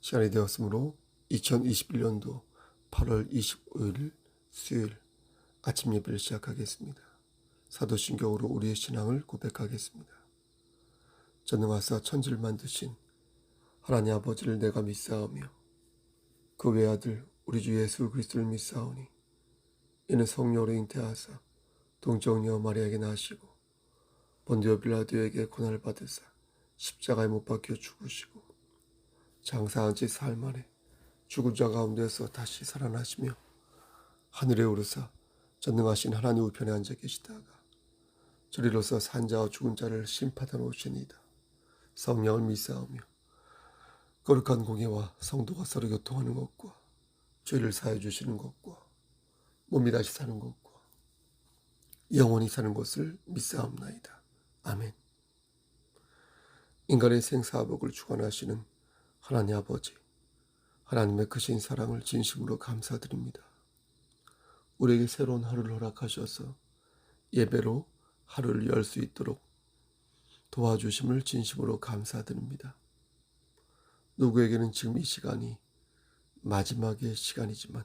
시간이 되었으므로 2021년도 8월 25일 수요일 아침 예배를 시작하겠습니다. 사도신경으로 우리의 신앙을 고백하겠습니다. 전능하사 천지를 만드신 하나님 아버지를 내가 믿사오며 그 외아들 우리 주 예수 그리스도를 믿사오니 이는 성령으로 잉태하사 동정녀 마리아에게 나시고 본디오 빌라도에게 고난을 받으사 십자가에 못 박혀 죽으시고 장사한 지 사흘 만에 죽은 자 가운데서 다시 살아나시며 하늘에 오르사 전능하신 하나님 우편에 앉아 계시다가 저리로서 산자와 죽은 자를 심판하러 오시니이다. 성령을 믿사오며 거룩한 공예와 성도가 서로 교통하는 것과 죄를 사해 주시는 것과 몸이 다시 사는 것과 영원히 사는 것을 믿사옵나이다. 아멘. 인간의 생사복을 주관하시는 하나님 아버지, 하나님의 크신 사랑을 진심으로 감사드립니다. 우리에게 새로운 하루를 허락하셔서 예배로 하루를 열 수 있도록 도와주심을 진심으로 감사드립니다. 누구에게는 지금 이 시간이 마지막의 시간이지만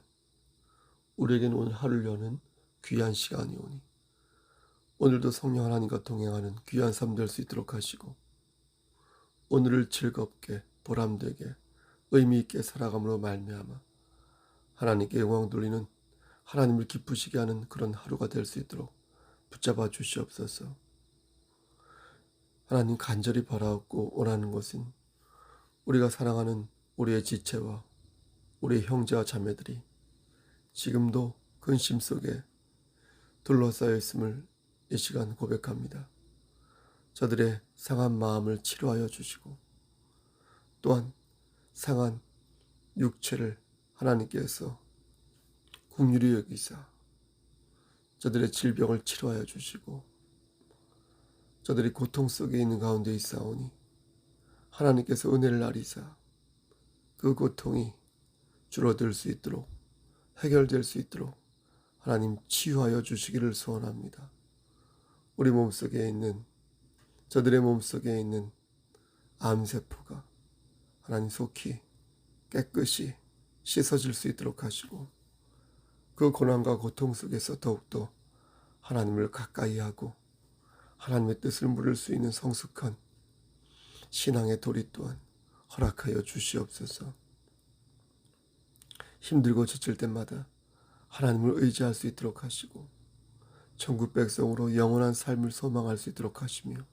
우리에게는 오늘 하루를 여는 귀한 시간이 오니 오늘도 성령 하나님과 동행하는 귀한 삶 될 수 있도록 하시고 오늘을 즐겁게 보람되게 의미있게 살아감으로 말미암아 하나님께 영광 돌리는 하나님을 기쁘시게 하는 그런 하루가 될 수 있도록 붙잡아 주시옵소서. 하나님 간절히 바라옵고 원하는 것은 우리가 사랑하는 우리의 지체와 우리의 형제와 자매들이 지금도 근심 속에 둘러싸여 있음을 이 시간 고백합니다. 저들의 상한 마음을 치료하여 주시고 또한 상한 육체를 하나님께서 긍휼히 여기사 저들의 질병을 치료하여 주시고 저들이 고통 속에 있는 가운데 있사오니 하나님께서 은혜를 나리사 그 고통이 줄어들 수 있도록 해결될 수 있도록 하나님 치유하여 주시기를 소원합니다. 우리 몸속에 있는 저들의 몸속에 있는 암세포가 하나님 속히 깨끗이 씻어질 수 있도록 하시고 그 고난과 고통 속에서 더욱더 하나님을 가까이 하고 하나님의 뜻을 물을 수 있는 성숙한 신앙의 도리 또한 허락하여 주시옵소서. 힘들고 지칠 때마다 하나님을 의지할 수 있도록 하시고 천국 백성으로 영원한 삶을 소망할 수 있도록 하시며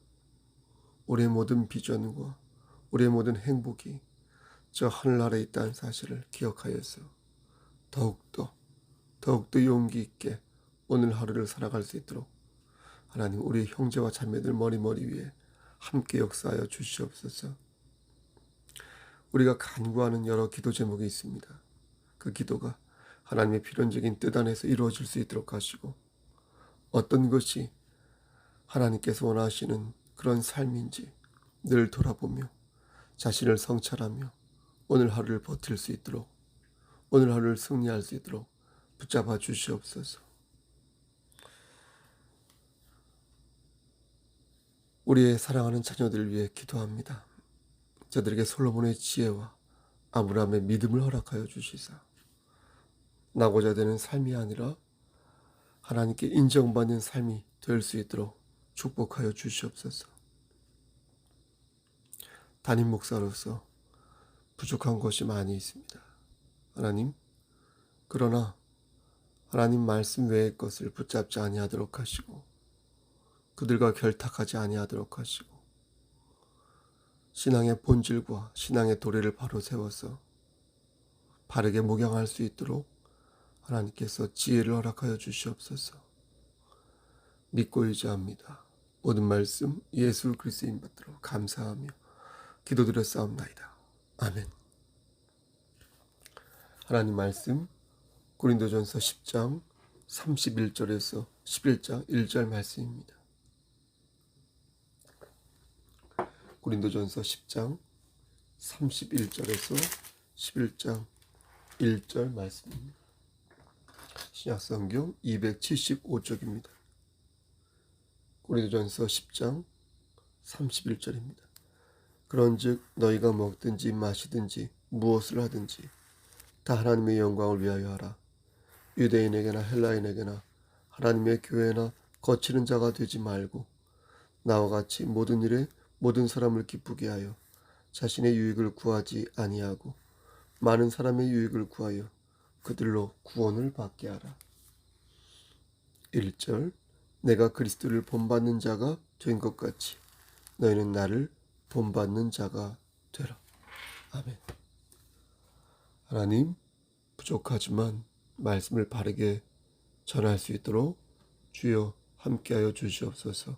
우리의 모든 비전과 우리의 모든 행복이 저 하늘 아래에 있다는 사실을 기억하여서 더욱더 용기 있게 오늘 하루를 살아갈 수 있도록 하나님 우리 형제와 자매들 머리 위에 함께 역사하여 주시옵소서. 우리가 간구하는 여러 기도 제목이 있습니다. 그 기도가 하나님의 필연적인 뜻 안에서 이루어질 수 있도록 하시고 어떤 것이 하나님께서 원하시는 그런 삶인지 늘 돌아보며 자신을 성찰하며 오늘 하루를 버틸 수 있도록 오늘 하루를 승리할 수 있도록 붙잡아 주시옵소서. 우리의 사랑하는 자녀들을 위해 기도합니다. 저들에게 솔로몬의 지혜와 아브라함의 믿음을 허락하여 주시사 나고자 되는 삶이 아니라 하나님께 인정받는 삶이 될 수 있도록 축복하여 주시옵소서. 담임 목사로서 부족한 것이 많이 있습니다. 하나님, 그러나 하나님 말씀 외의 것을 붙잡지 아니하도록 하시고 그들과 결탁하지 아니하도록 하시고 신앙의 본질과 신앙의 도리를 바로 세워서 바르게 목양할 수 있도록 하나님께서 지혜를 허락하여 주시옵소서. 믿고 의지합니다. 모든 말씀 예수 그리스도인 받들어 감사하며 기도드렸사옵나이다. 아멘. 하나님 말씀 고린도전서 10장 31절에서 11장 1절 말씀입니다. 고린도전서 10장 31절에서 11장 1절 말씀입니다. 신약성경 275쪽입니다. 고린도전서 10장 31절입니다. 그런즉 너희가 먹든지 마시든지 무엇을 하든지 다 하나님의 영광을 위하여 하라. 유대인에게나 헬라인에게나 하나님의 교회나 거치는 자가 되지 말고 나와 같이 모든 일에 모든 사람을 기쁘게 하여 자신의 유익을 구하지 아니하고 많은 사람의 유익을 구하여 그들로 구원을 받게 하라. 1절 내가 그리스도를 본받는 자가 된 것 같이 너희는 나를 본받는 자가 되라. 아멘. 하나님, 부족하지만 말씀을 바르게 전할 수 있도록 주여 함께하여 주시옵소서.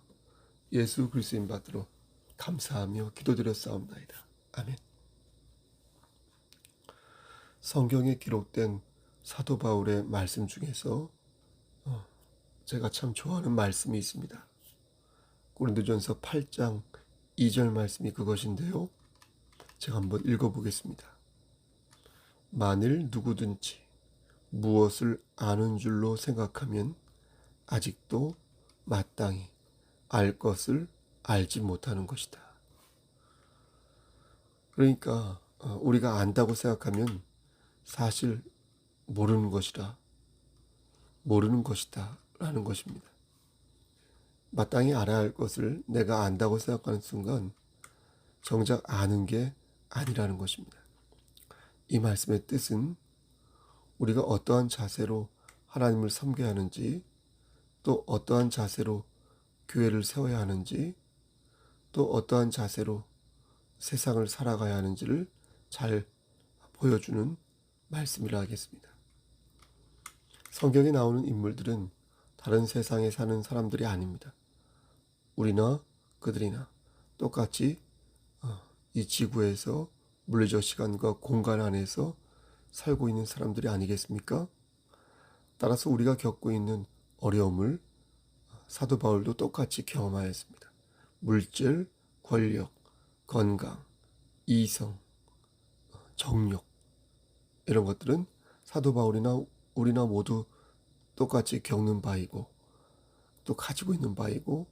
예수 그리스도인 받들어 감사하며 기도드렸사옵나이다. 아멘. 성경에 기록된 사도 바울의 말씀 중에서 제가 참 좋아하는 말씀이 있습니다. 고린도전서 8장 2절 말씀이 그것인데요. 제가 한번 읽어보겠습니다. 만일 누구든지 무엇을 아는 줄로 생각하면 아직도 마땅히 알 것을 알지 못하는 것이다. 그러니까 우리가 안다고 생각하면 사실 모르는 것이다 라는 것입니다. 마땅히 알아야 할 것을 내가 안다고 생각하는 순간 정작 아는 게 아니라는 것입니다. 이 말씀의 뜻은 우리가 어떠한 자세로 하나님을 섬겨야 하는지, 또 어떠한 자세로 교회를 세워야 하는지, 또 어떠한 자세로 세상을 살아가야 하는지를 잘 보여주는 말씀이라 하겠습니다. 성경에 나오는 인물들은 다른 세상에 사는 사람들이 아닙니다. 우리나 그들이나 똑같이 이 지구에서 물리적 시간과 공간 안에서 살고 있는 사람들이 아니겠습니까? 따라서 우리가 겪고 있는 어려움을 사도 바울도 똑같이 경험하였습니다. 물질, 권력, 건강, 이성, 정욕 이런 것들은 사도 바울이나 우리나 모두 똑같이 겪는 바이고 또 가지고 있는 바이고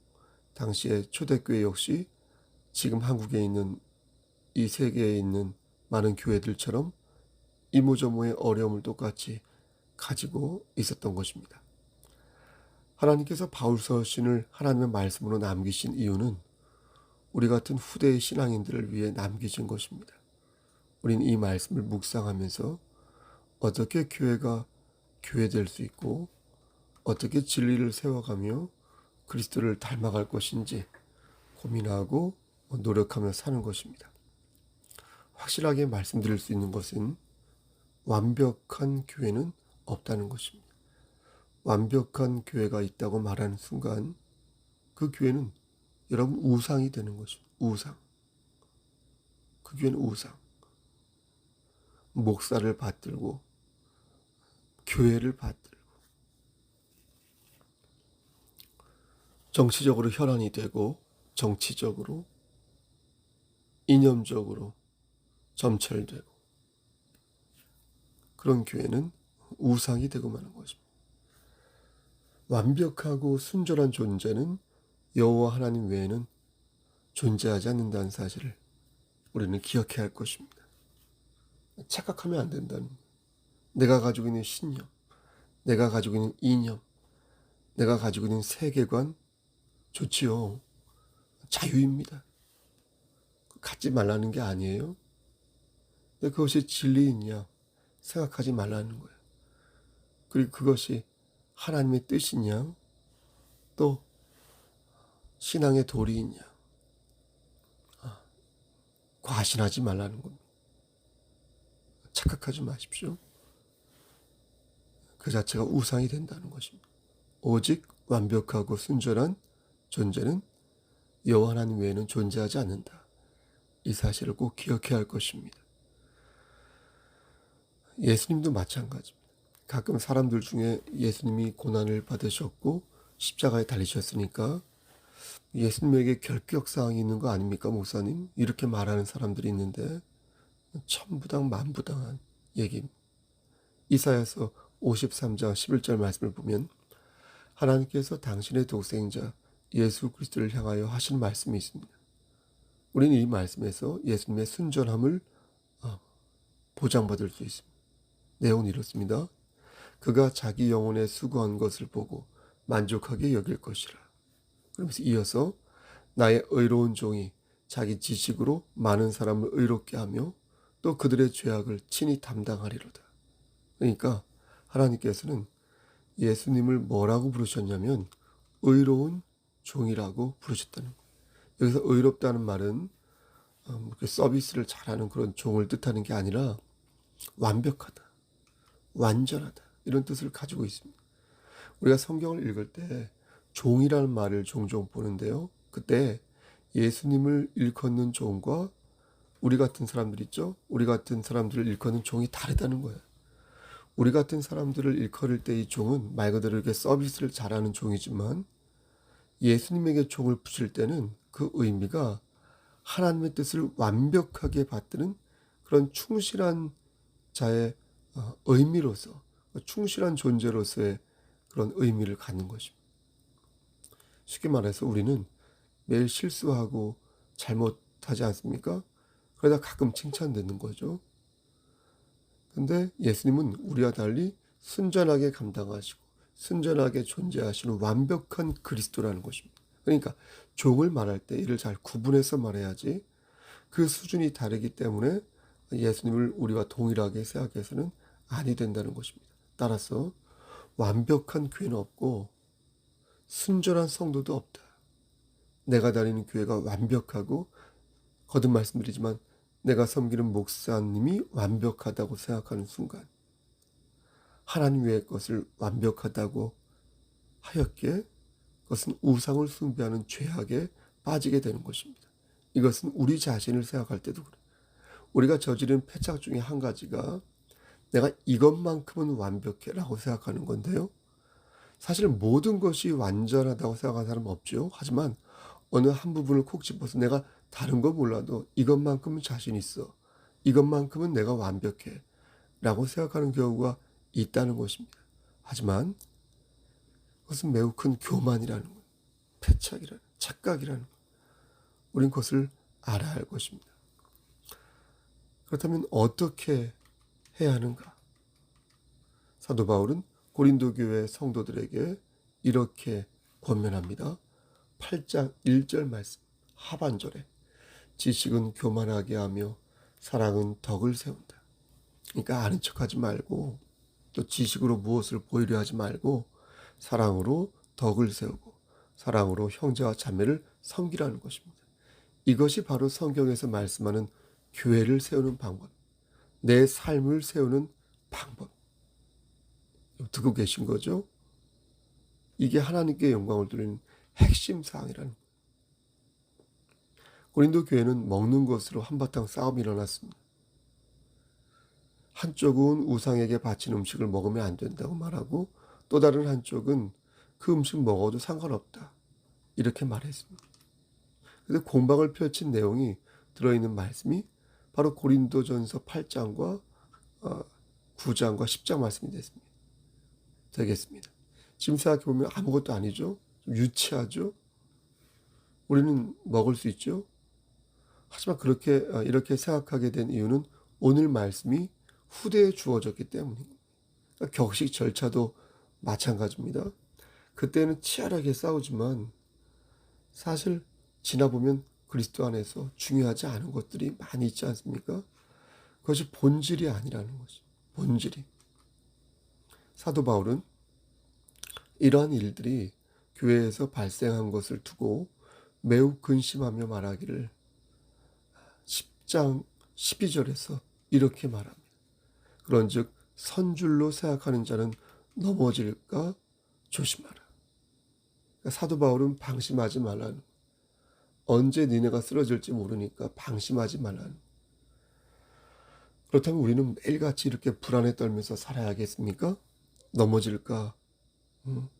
당시의 초대교회 역시 지금 한국에 있는 이 세계에 있는 많은 교회들처럼 이모저모의 어려움을 똑같이 가지고 있었던 것입니다. 하나님께서 바울 서신을 하나님의 말씀으로 남기신 이유는 우리 같은 후대의 신앙인들을 위해 남기신 것입니다. 우리는 이 말씀을 묵상하면서 어떻게 교회가 교회될 수 있고 어떻게 진리를 세워가며 그리스도를 닮아갈 것인지 고민하고 노력하며 사는 것입니다. 확실하게 말씀드릴 수 있는 것은 완벽한 교회는 없다는 것입니다. 완벽한 교회가 있다고 말하는 순간 그 교회는 여러분 우상이 되는 것입니다. 우상. 그 교회는 우상. 목사를 받들고 교회를 받들고 정치적으로 혈안이 되고 정치적으로 이념적으로 점철되고 그런 교회는 우상이 되고 마는 것입니다. 완벽하고 순전한 존재는 여호와 하나님 외에는 존재하지 않는다는 사실을 우리는 기억해야 할 것입니다. 착각하면 안 된다는 거예요. 내가 가지고 있는 신념, 내가 가지고 있는 이념, 내가 가지고 있는 세계관 좋지요. 자유입니다. 갖지 말라는 게 아니에요. 근데 그것이 진리이냐 생각하지 말라는 거예요. 그리고 그것이 하나님의 뜻이냐 또 신앙의 도리이냐 과신하지 말라는 겁니다. 착각하지 마십시오. 그 자체가 우상이 된다는 것입니다. 오직 완벽하고 순전한 존재는 여호와 하나님 외에는 존재하지 않는다. 이 사실을 꼭 기억해야 할 것입니다. 예수님도 마찬가지입니다. 가끔 사람들 중에 예수님이 고난을 받으셨고 십자가에 달리셨으니까 예수님에게 결격사항이 있는 거 아닙니까 목사님? 이렇게 말하는 사람들이 있는데 천부당 만부당한 얘기입니다. 이사야서 53장 11절 말씀을 보면 하나님께서 당신의 독생자 예수 그리스도를 향하여 하신 말씀이 있습니다. 우리는 이 말씀에서 예수님의 순전함을 보장받을 수 있습니다. 내용은 이렇습니다. 그가 자기 영혼에 수고한 것을 보고 만족하게 여길 것이라. 그러면서 이어서 나의 의로운 종이 자기 지식으로 많은 사람을 의롭게 하며 또 그들의 죄악을 친히 담당하리로다. 그러니까 하나님께서는 예수님을 뭐라고 부르셨냐면 의로운 종이라고 부르셨다는 거예요. 여기서 의롭다는 말은 서비스를 잘하는 그런 종을 뜻하는 게 아니라 완벽하다, 완전하다 이런 뜻을 가지고 있습니다. 우리가 성경을 읽을 때 종이라는 말을 종종 보는데요. 그때 예수님을 일컫는 종과 우리 같은 사람들 있죠. 우리 같은 사람들을 일컫는 종이 다르다는 거예요. 우리 같은 사람들을 일컬을 때 이 종은 말 그대로 이렇게 서비스를 잘하는 종이지만 예수님에게 종을 붙일 때는 그 의미가 하나님의 뜻을 완벽하게 받드는 그런 충실한 자의 의미로서, 충실한 존재로서의 그런 의미를 갖는 것입니다. 쉽게 말해서 우리는 매일 실수하고 잘못하지 않습니까? 그러다 가끔 칭찬받는 거죠. 근데 예수님은 우리와 달리 순전하게 감당하시고 순전하게 존재하시는 완벽한 그리스도라는 것입니다. 그러니까 종을 말할 때 이를 잘 구분해서 말해야지 그 수준이 다르기 때문에 예수님을 우리와 동일하게 생각해서는 아니 된다는 것입니다. 따라서 완벽한 교회는 없고 순전한 성도도 없다. 내가 다니는 교회가 완벽하고 거듭 말씀드리지만 내가 섬기는 목사님이 완벽하다고 생각하는 순간 하나님 외의 것을 완벽하다고 하였기에 그것은 우상을 숭배하는 죄악에 빠지게 되는 것입니다. 이것은 우리 자신을 생각할 때도 그래요. 우리가 저지른 패착 중에 한 가지가 내가 이것만큼은 완벽해 라고 생각하는 건데요. 사실 모든 것이 완전하다고 생각하는 사람은 없죠. 하지만 어느 한 부분을 콕 집어서 내가 다른 거 몰라도 이것만큼은 자신 있어. 이것만큼은 내가 완벽해. 라고 생각하는 경우가 있다는 것입니다. 하지만 그것은 매우 큰 교만이라는 거예요. 패착이라는, 착각이라는 거예요. 우린 그것을 알아야 할 것입니다. 그렇다면 어떻게 해야 하는가? 사도 바울은 고린도 교회 성도들에게 이렇게 권면합니다. 8장 1절 말씀 하반절에 지식은 교만하게 하며 사랑은 덕을 세운다. 그러니까 아는 척하지 말고 또 지식으로 무엇을 보이려 하지 말고 사랑으로 덕을 세우고 사랑으로 형제와 자매를 섬기라는 것입니다. 이것이 바로 성경에서 말씀하는 교회를 세우는 방법, 내 삶을 세우는 방법. 듣고 계신 거죠? 이게 하나님께 영광을 돌리는 핵심 사항이라는 거예요. 고린도 교회는 먹는 것으로 한바탕 싸움이 일어났습니다. 한쪽은 우상에게 바친 음식을 먹으면 안 된다고 말하고 또 다른 한쪽은 그 음식 먹어도 상관없다. 이렇게 말했습니다. 그래서 공방을 펼친 내용이 들어있는 말씀이 바로 고린도전서 8장과 9장과 10장 말씀이 되겠습니다. 지금 생각해보면 아무것도 아니죠. 좀 유치하죠. 우리는 먹을 수 있죠. 하지만 이렇게 생각하게 된 이유는 오늘 말씀이 후대에 주어졌기 때문입니다. 그러니까 격식 절차도 마찬가지입니다. 그때는 치열하게 싸우지만 사실 지나보면 그리스도 안에서 중요하지 않은 것들이 많이 있지 않습니까? 그것이 본질이 아니라는 것이 본질이. 사도 바울은 이러한 일들이 교회에서 발생한 것을 두고 매우 근심하며 말하기를 10장 12절에서 이렇게 말합니다. 그런즉 선줄로 생각하는 자는 넘어질까 조심하라. 그러니까 사도 바울은 방심하지 말라는, 언제 니네가 쓰러질지 모르니까 방심하지 말라는. 그렇다면 우리는 매일같이 이렇게 불안에 떨면서 살아야겠습니까? 넘어질까,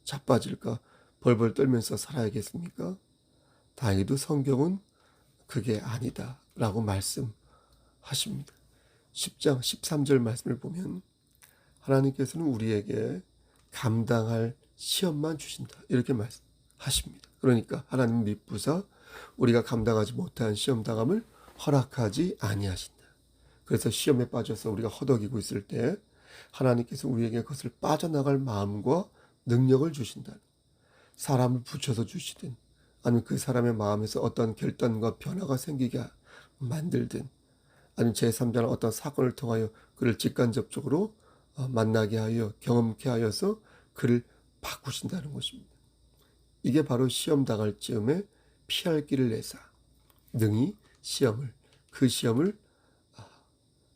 자빠질까 벌벌 떨면서 살아야겠습니까? 다행히도 성경은 그게 아니다 라고 말씀하십니다. 10장 13절 말씀을 보면 하나님께서는 우리에게 감당할 시험만 주신다 이렇게 말씀하십니다. 그러니까 하나님 미쁘사 우리가 감당하지 못한 시험 당함을 허락하지 아니하신다. 그래서 시험에 빠져서 우리가 허덕이고 있을 때 하나님께서 우리에게 그것을 빠져나갈 마음과 능력을 주신다. 사람을 붙여서 주시든 아니면 그 사람의 마음에서 어떤 결단과 변화가 생기게 만들든 아니면 제3자는 어떤 사건을 통하여 그를 직간접적으로 만나게 하여 경험케 하여서 그를 바꾸신다는 것입니다. 이게 바로 시험 당할 즈음에 피할 길을 내사 능히 그 시험을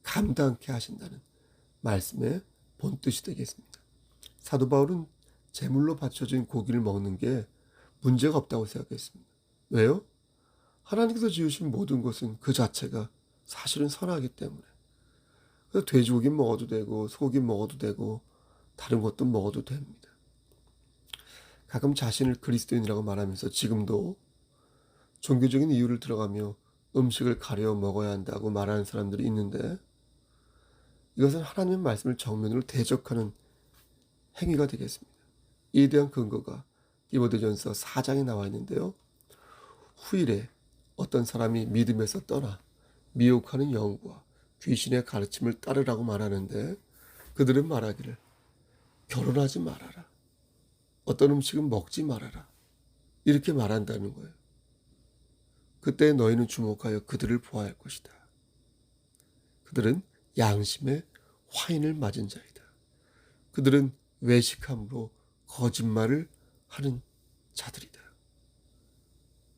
감당케 하신다는 말씀의 본뜻이 되겠습니다. 사도 바울은 제물로 바쳐진 고기를 먹는 게 문제가 없다고 생각했습니다. 왜요? 하나님께서 지으신 모든 것은 그 자체가 사실은 선하기 때문에. 그래서 돼지고기 먹어도 되고 소고기 먹어도 되고 다른 것도 먹어도 됩니다. 가끔 자신을 그리스도인이라고 말하면서 지금도 종교적인 이유를 들어가며 음식을 가려 먹어야 한다고 말하는 사람들이 있는데 이것은 하나님의 말씀을 정면으로 대적하는 행위가 되겠습니다. 이에 대한 근거가 디모데전서 4장에 나와 있는데요. 후일에 어떤 사람이 믿음에서 떠나 미혹하는 영과 귀신의 가르침을 따르라고 말하는데 그들은 말하기를 결혼하지 말아라. 어떤 음식은 먹지 말아라. 이렇게 말한다는 거예요. 그때 너희는 주목하여 그들을 보아야 할 것이다. 그들은 양심의 화인을 맞은 자이다. 그들은 외식함으로 거짓말을 하는 자들이다.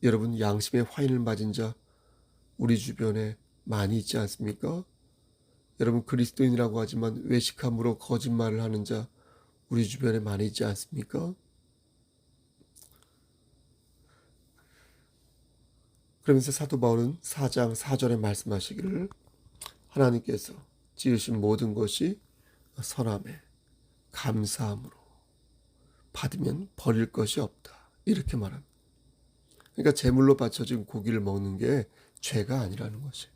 여러분, 양심의 화인을 맞은 자 우리 주변에 많이 있지 않습니까? 여러분, 그리스도인이라고 하지만 외식함으로 거짓말을 하는 자 우리 주변에 많이 있지 않습니까? 그러면서 사도 바울은 4장 4절에 말씀하시기를 하나님께서 지으신 모든 것이 선함에 감사함으로 받으면 버릴 것이 없다. 이렇게 말합니다. 그러니까 제물로 바쳐진 고기를 먹는 게 죄가 아니라는 것이.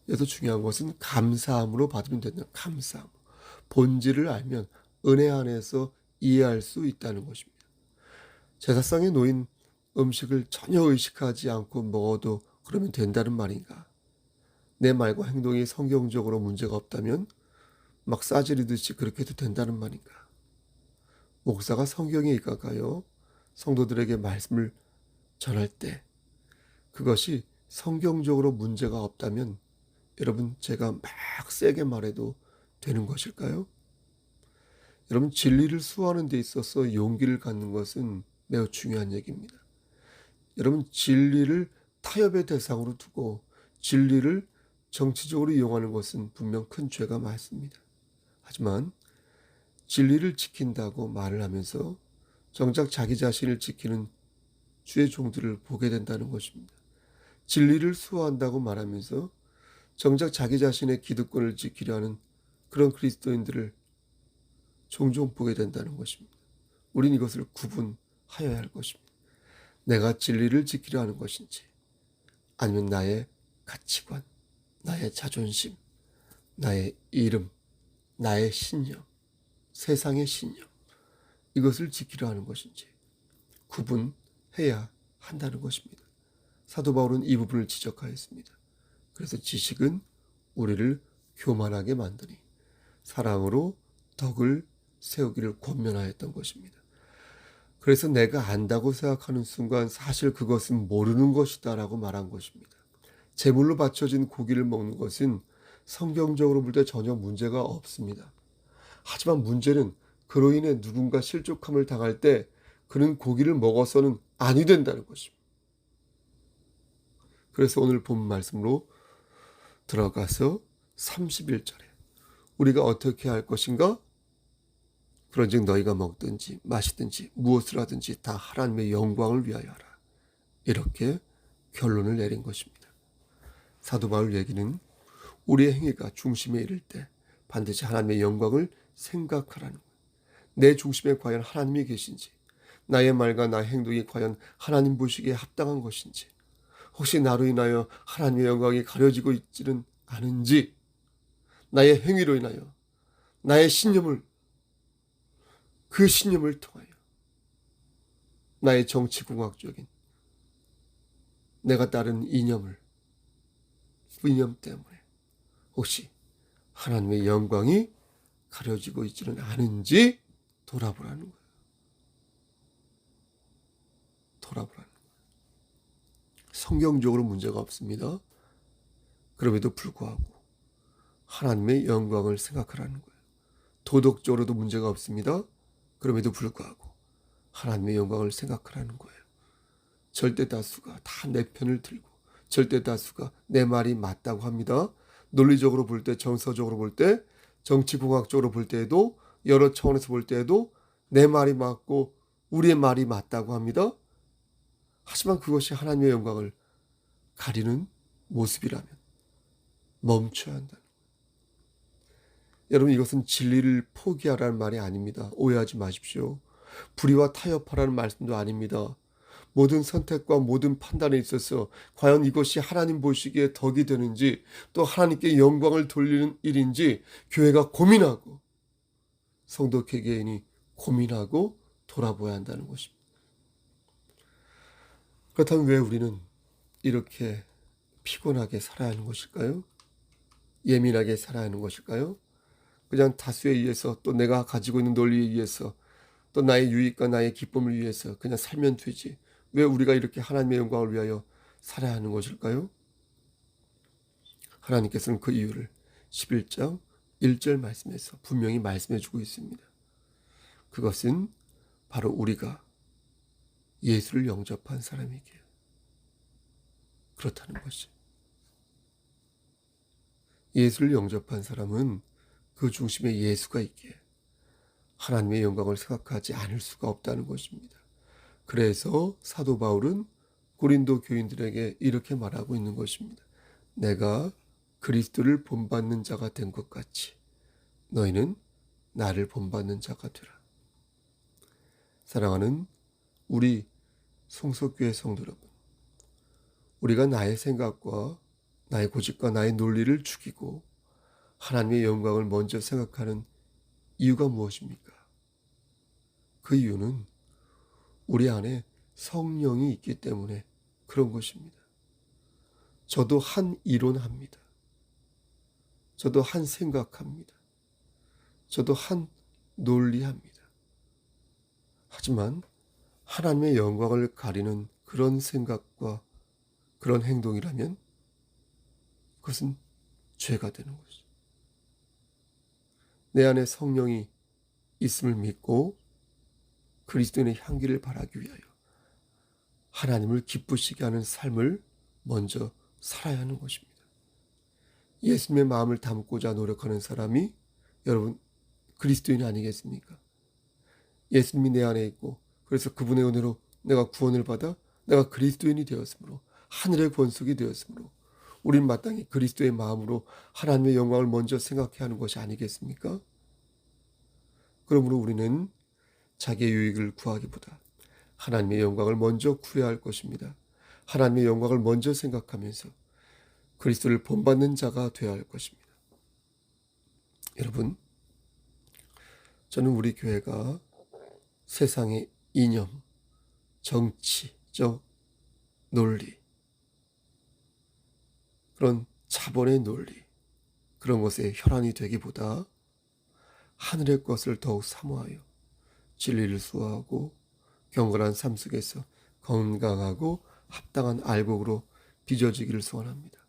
여기서 중요한 것은 감사함으로 받으면 된다. 감사함. 본질을 알면 은혜 안에서 이해할 수 있다는 것입니다. 제사상에 놓인 음식을 전혀 의식하지 않고 먹어도 그러면 된다는 말인가? 내 말과 행동이 성경적으로 문제가 없다면 막 싸지르듯이 그렇게 해도 된다는 말인가? 목사가 성경에 입각하여 성도들에게 말씀을 전할 때 그것이 성경적으로 문제가 없다면 여러분 제가 막 세게 말해도 되는 것일까요? 여러분 진리를 수호하는 데 있어서 용기를 갖는 것은 매우 중요한 얘기입니다. 여러분 진리를 타협의 대상으로 두고 진리를 정치적으로 이용하는 것은 분명 큰 죄가 많습니다. 하지만 진리를 지킨다고 말을 하면서 정작 자기 자신을 지키는 주의 종들을 보게 된다는 것입니다. 진리를 수호한다고 말하면서 정작 자기 자신의 기득권을 지키려 하는 그런 그리스도인들을 종종 보게 된다는 것입니다. 우린 이것을 구분하여야 할 것입니다. 내가 진리를 지키려 하는 것인지 아니면 나의 가치관, 나의 자존심, 나의 이름, 나의 신념, 세상의 신념 이것을 지키려 하는 것인지 구분해야 한다는 것입니다. 사도 바울은 이 부분을 지적하였습니다. 그래서 지식은 우리를 교만하게 만드니 사랑으로 덕을 세우기를 권면하였던 것입니다. 그래서 내가 안다고 생각하는 순간 사실 그것은 모르는 것이다 라고 말한 것입니다. 제물로 바쳐진 고기를 먹는 것은 성경적으로 볼 때 전혀 문제가 없습니다. 하지만 문제는 그로 인해 누군가 실족함을 당할 때 그는 고기를 먹어서는 아니 된다는 것입니다. 그래서 오늘 본 말씀으로 들어가서 31절에 우리가 어떻게 할 것인가? 그런즉 너희가 먹든지 마시든지 무엇을 하든지 다 하나님의 영광을 위하여 하라. 이렇게 결론을 내린 것입니다. 사도 바울 얘기는 우리의 행위가 중심에 이를 때 반드시 하나님의 영광을 생각하라는 거예요. 내 중심에 과연 하나님이 계신지, 나의 말과 나의 행동이 과연 하나님 보시기에 합당한 것인지, 혹시 나로 인하여 하나님의 영광이 가려지고 있지는 않은지, 나의 행위로 인하여 나의 신념을 그 신념을 통하여 나의 정치공학적인 내가 따른 이념 때문에 혹시 하나님의 영광이 가려지고 있지는 않은지 돌아보라는 거예요. 돌아보라는 거예요. 성경적으로 문제가 없습니다. 그럼에도 불구하고 하나님의 영광을 생각하라는 거예요. 도덕적으로도 문제가 없습니다. 그럼에도 불구하고 하나님의 영광을 생각하라는 거예요. 절대 다수가 다 내 편을 들고 절대 다수가 내 말이 맞다고 합니다. 논리적으로 볼 때, 정서적으로 볼 때, 정치공학적으로 볼 때에도, 여러 차원에서 볼 때에도 내 말이 맞고 우리의 말이 맞다고 합니다. 하지만 그것이 하나님의 영광을 가리는 모습이라면 멈춰야 한다. 여러분, 이것은 진리를 포기하라는 말이 아닙니다. 오해하지 마십시오. 불의와 타협하라는 말씀도 아닙니다. 모든 선택과 모든 판단에 있어서 과연 이것이 하나님 보시기에 덕이 되는지, 또 하나님께 영광을 돌리는 일인지 교회가 고민하고, 성도 개개인이 고민하고 돌아봐야 한다는 것입니다. 그렇다면 왜 우리는 이렇게 피곤하게 살아야 하는 것일까요? 예민하게 살아야 하는 것일까요? 그냥 다수에 의해서, 또 내가 가지고 있는 논리에 의해서, 또 나의 유익과 나의 기쁨을 위해서 그냥 살면 되지. 왜 우리가 이렇게 하나님의 영광을 위하여 살아야 하는 것일까요? 하나님께서는 그 이유를 11장 1절 말씀에서 분명히 말씀해 주고 있습니다. 그것은 바로 우리가 예수를 영접한 사람이기에 그렇다는 것이. 예수를 영접한 사람은 그 중심에 예수가 있기에 하나님의 영광을 생각하지 않을 수가 없다는 것입니다. 그래서 사도 바울은 고린도 교인들에게 이렇게 말하고 있는 것입니다. 내가 그리스도를 본받는 자가 된 것 같이 너희는 나를 본받는 자가 되라. 사랑하는 우리 송석교회 성도 여러분, 우리가 나의 생각과 나의 고집과 나의 논리를 죽이고 하나님의 영광을 먼저 생각하는 이유가 무엇입니까? 그 이유는 우리 안에 성령이 있기 때문에 그런 것입니다. 저도 한 이론합니다. 저도 한 생각합니다. 저도 한 논리합니다. 하지만 하나님의 영광을 가리는 그런 생각과 그런 행동이라면 그것은 죄가 되는 것이죠. 내 안에 성령이 있음을 믿고 그리스도인의 향기를 바라기 위하여 하나님을 기쁘시게 하는 삶을 먼저 살아야 하는 것입니다. 예수님의 마음을 담고자 노력하는 사람이 여러분 그리스도인 아니겠습니까? 예수님이 내 안에 있고 그래서 그분의 은혜로 내가 구원을 받아 내가 그리스도인이 되었으므로 하늘의 권속이 되었으므로 우린 마땅히 그리스도의 마음으로 하나님의 영광을 먼저 생각해야 하는 것이 아니겠습니까? 그러므로 우리는 자기의 유익을 구하기보다 하나님의 영광을 먼저 구해야 할 것입니다. 하나님의 영광을 먼저 생각하면서 그리스도를 본받는 자가 되어야 할 것입니다. 여러분, 저는 우리 교회가 세상의 이념, 정치적 논리, 그런 자본의 논리, 그런 것에 혈안이 되기보다 하늘의 것을 더욱 사모하여 진리를 수호하고 경건한 삶 속에서 건강하고 합당한 알곡으로 빚어지기를 소원합니다.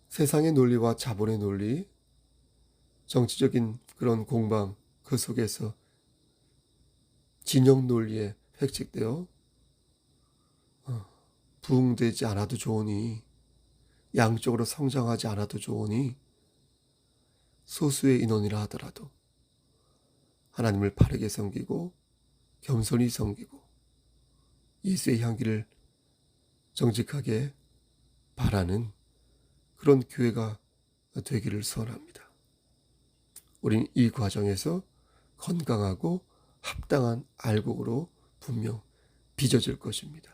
세상의 논리와 자본의 논리, 정치적인 그런 공방 그 속에서 진영 논리에 획책되어 부흥되지 않아도 좋으니, 양적으로 성장하지 않아도 좋으니 소수의 인원이라 하더라도 하나님을 바르게 섬기고 겸손히 섬기고 예수의 향기를 정직하게 바라는 그런 교회가 되기를 소원합니다. 우린 이 과정에서 건강하고 합당한 알곡으로 분명 빚어질 것입니다.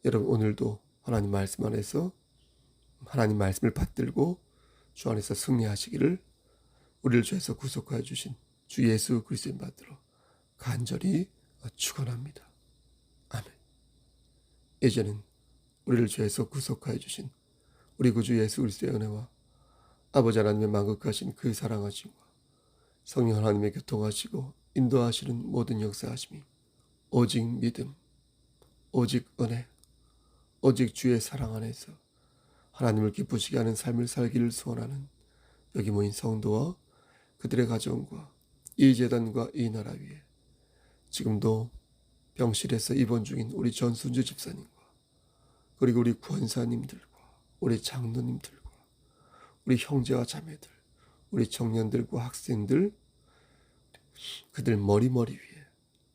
여러분, 오늘도 하나님 말씀 안에서 하나님 말씀을 받들고 주 안에서 승리하시기를 우리를 죄에서 구속하여 주신 주 예수 그리스도인 받들어 간절히 축원합니다. 아멘. 이제는 우리를 죄에서 구속하여 주신 우리 구주 예수 그리스도의 은혜와 아버지 하나님의 만극하신 그 사랑하심과 성령 하나님의 교통하시고 인도하시는 모든 역사하심이 오직 믿음, 오직 은혜, 오직 주의 사랑 안에서 하나님을 기쁘시게 하는 삶을 살기를 소원하는 여기 모인 성도와 그들의 가정과 이 재단과 이 나라 위에 지금도 병실에서 입원 중인 우리 전순주 집사님과 그리고 우리 권사님들과 우리 장로님들과 우리 형제와 자매들, 우리 청년들과 학생들, 그들 머리 위에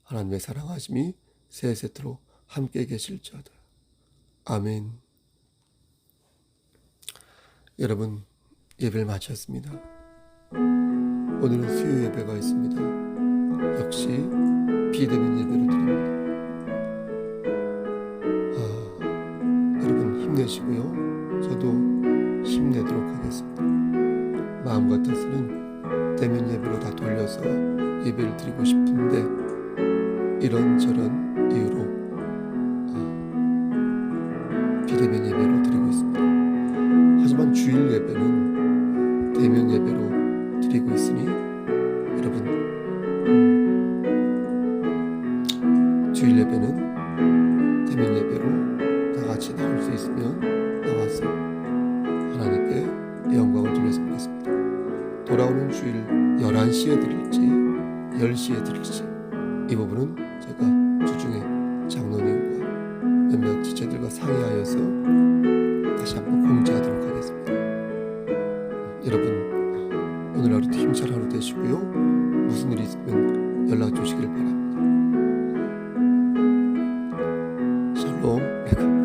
하나님의 사랑하심이 세세토록 함께 계실지어다. 아멘. 여러분, 예배를 마쳤습니다. 오늘은 수요 예배가 있습니다. 역시 비대면 예배로 드립니다. 여러분 힘내시고요. 저도 힘내도록 하겠습니다. 마음 같아서는 대면 예배로 다 돌려서 예배를 드리고 싶은데 이런저런 이유로 비대면 예배로 드리고 있습니다. 하지만 주일 예배는 대면 예배로 드리고 있으니 여러분 주일 예배는 대면 예배로 다 같이 나올 수 있으면 나와서 하나님께 영광을 돌렸으면 좋겠습니다. 돌아오는 주일 11시에 드릴지 10시에 드릴지 이 부분은 제가 주중에 장로님과 몇몇 지체들과 상의하여서 다시 한번 공지하도록 하겠습니다. 여러분 오늘 하루도 힘찬 하루 되시고요. 무슨 일이 있으면 연락 주시길 바랍니다. 샬롬.